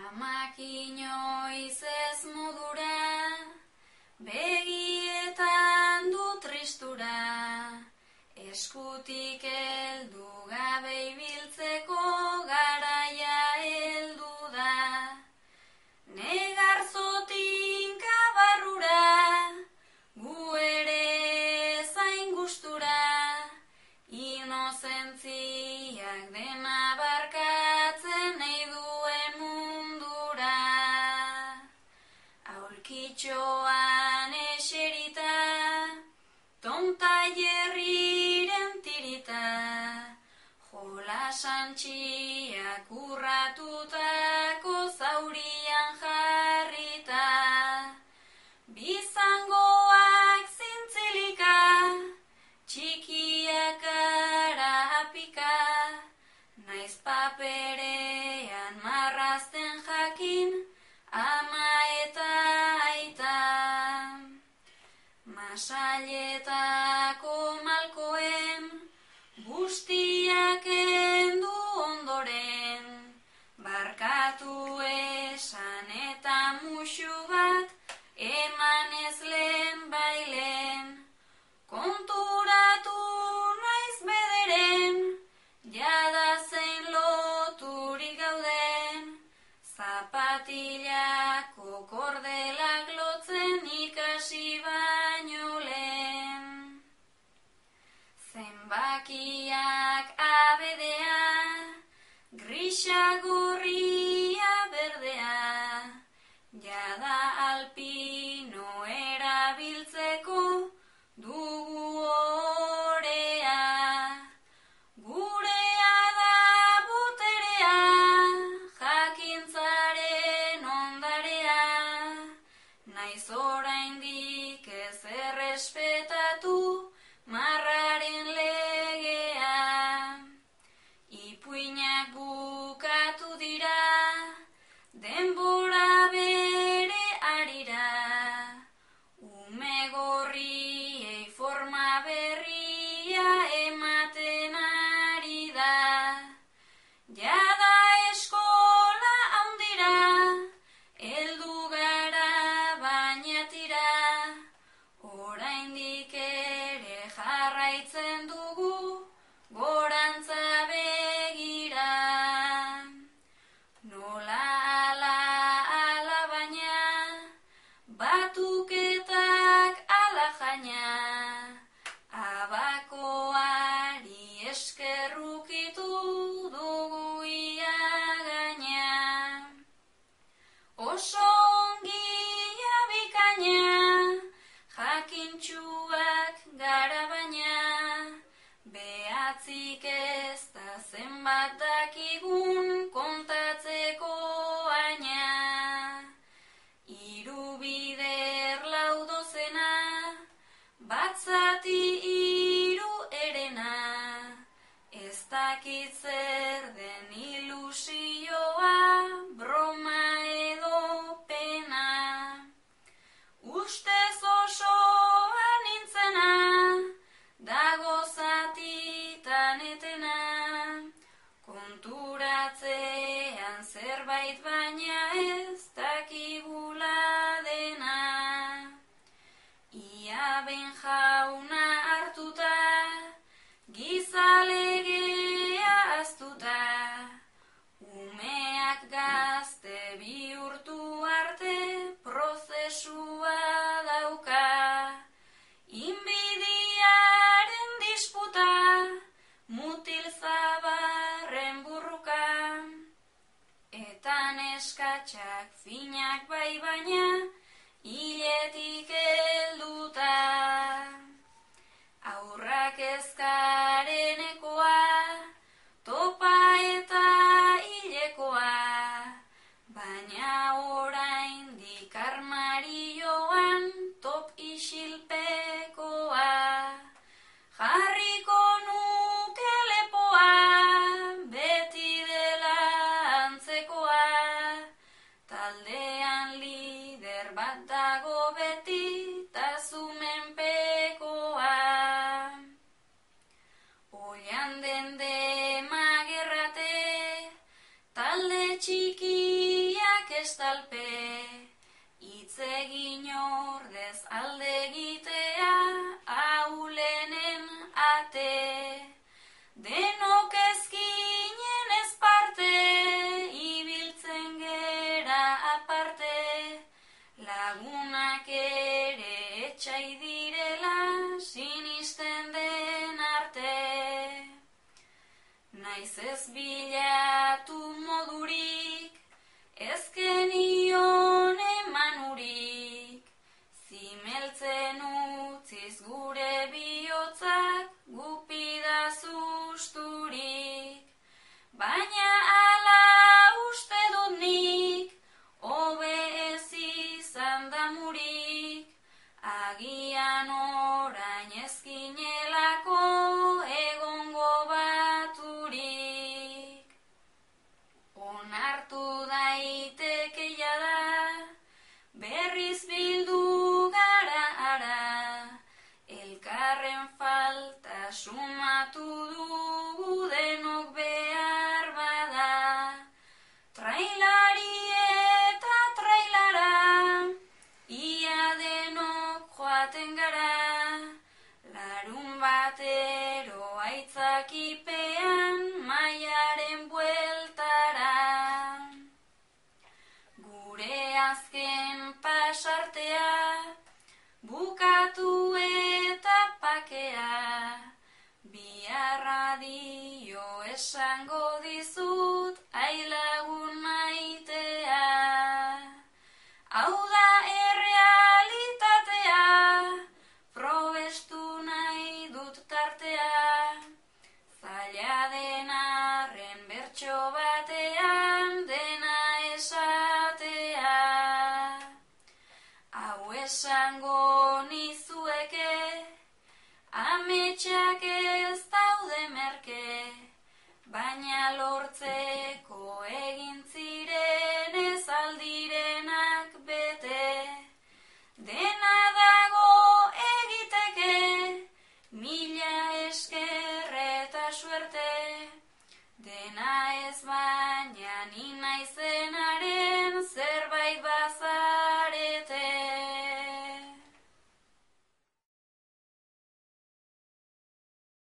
Amak inoiz ez modura, begietan du tristura, eskutik heldu gabe ibiltzeko garaia heldu da. Negarzotin kabarrura, gu ere zain gustura, inozentziak dena barkatzen nahi duen mundura. Aulkitxoan eserita, tonta jerriren tirita, jolasan txiak urratutako zaurian jarrita, bizangoak zintzilika, txikiak arapika, naiz paperean marrazten jakin, ama eta aita. Masailetako malkoen, bustiak endu ondoren, barkatu esan eta musu bat, eman ez lehen bailen. Konturatu naiz bederen, jada zein loturik gauden, zapatilako kordelak lotzen ikasi baino lehen. Zenbakiak abedea, grisa gorria berdea, jada alpino erabiltzeko dugu orea. Gurea da boterea, jakintzaren ondarea, naiz oraindik ez errespetatu marraren legea. Ipuinak bukatu dira, denbora bere arira, ume gorriei forma berria ematen ari da. Jada eskola handira, heldu gara baina tira, oraindik ere jarraitzen dugu gorantza begira. Nola ala baina, batuketak ala jaina, abakoari eskerrukitu dugu ia gaina. Oso ongi abikaina, jakintsuak gara baina, behatzik ez da zenbat dakigun kontatzeko aina. Hiru bider lau dozena, bat zati hiru herena, ez dakit zer den ilusioa, broma edo pena. Ustez osoa nintzena, dago zatitan etena, konturatzean zerbait baina ez dakigula dena. Ia ben jauna hartuta, gizalegea aztuta, umeak gazte bihurtu arte prozesua dauka. Inbidiaren disputa, mutil zabarren burruka, eta neskatxak finak bai baina, hiletik helduta. Aurrak ezkarenekoa, topa eta hilekoa, baina oraindik armarioan top isilpekoa. Jarriko nuke lepoa, beti dela antzekoa, taldean lider bat dago beti estalpe, hitz egin ordez alde egitea, ahulenen ate. Denok ezkinen ez parte, ibiltzen gera aparte, lagunak ere etxai direla, sinisten den arte. Naiz ez bilatu modurik, ez genion emanurik, zimeltzen utziz gure bihotzak, gupida susturik. Baina ala uste dut nik, hobe ez izan da murik, agian orain ezkinelako egongo baturik. Onartu daiteke jada, berriz bildu gara ara, elkarren falta sumatu dugu denok behar bada. Trailari eta trailara, ia denok joaten gara, larun batero aitzakipean maiaren bueltara. Gure azken pasartea, bukatu eta pakea, biarradio esango dizut ailagun maitea. Hau da errealitatea, probestu nahi dut tartea, zaila den arren bertso batean dena esatea. Hau esango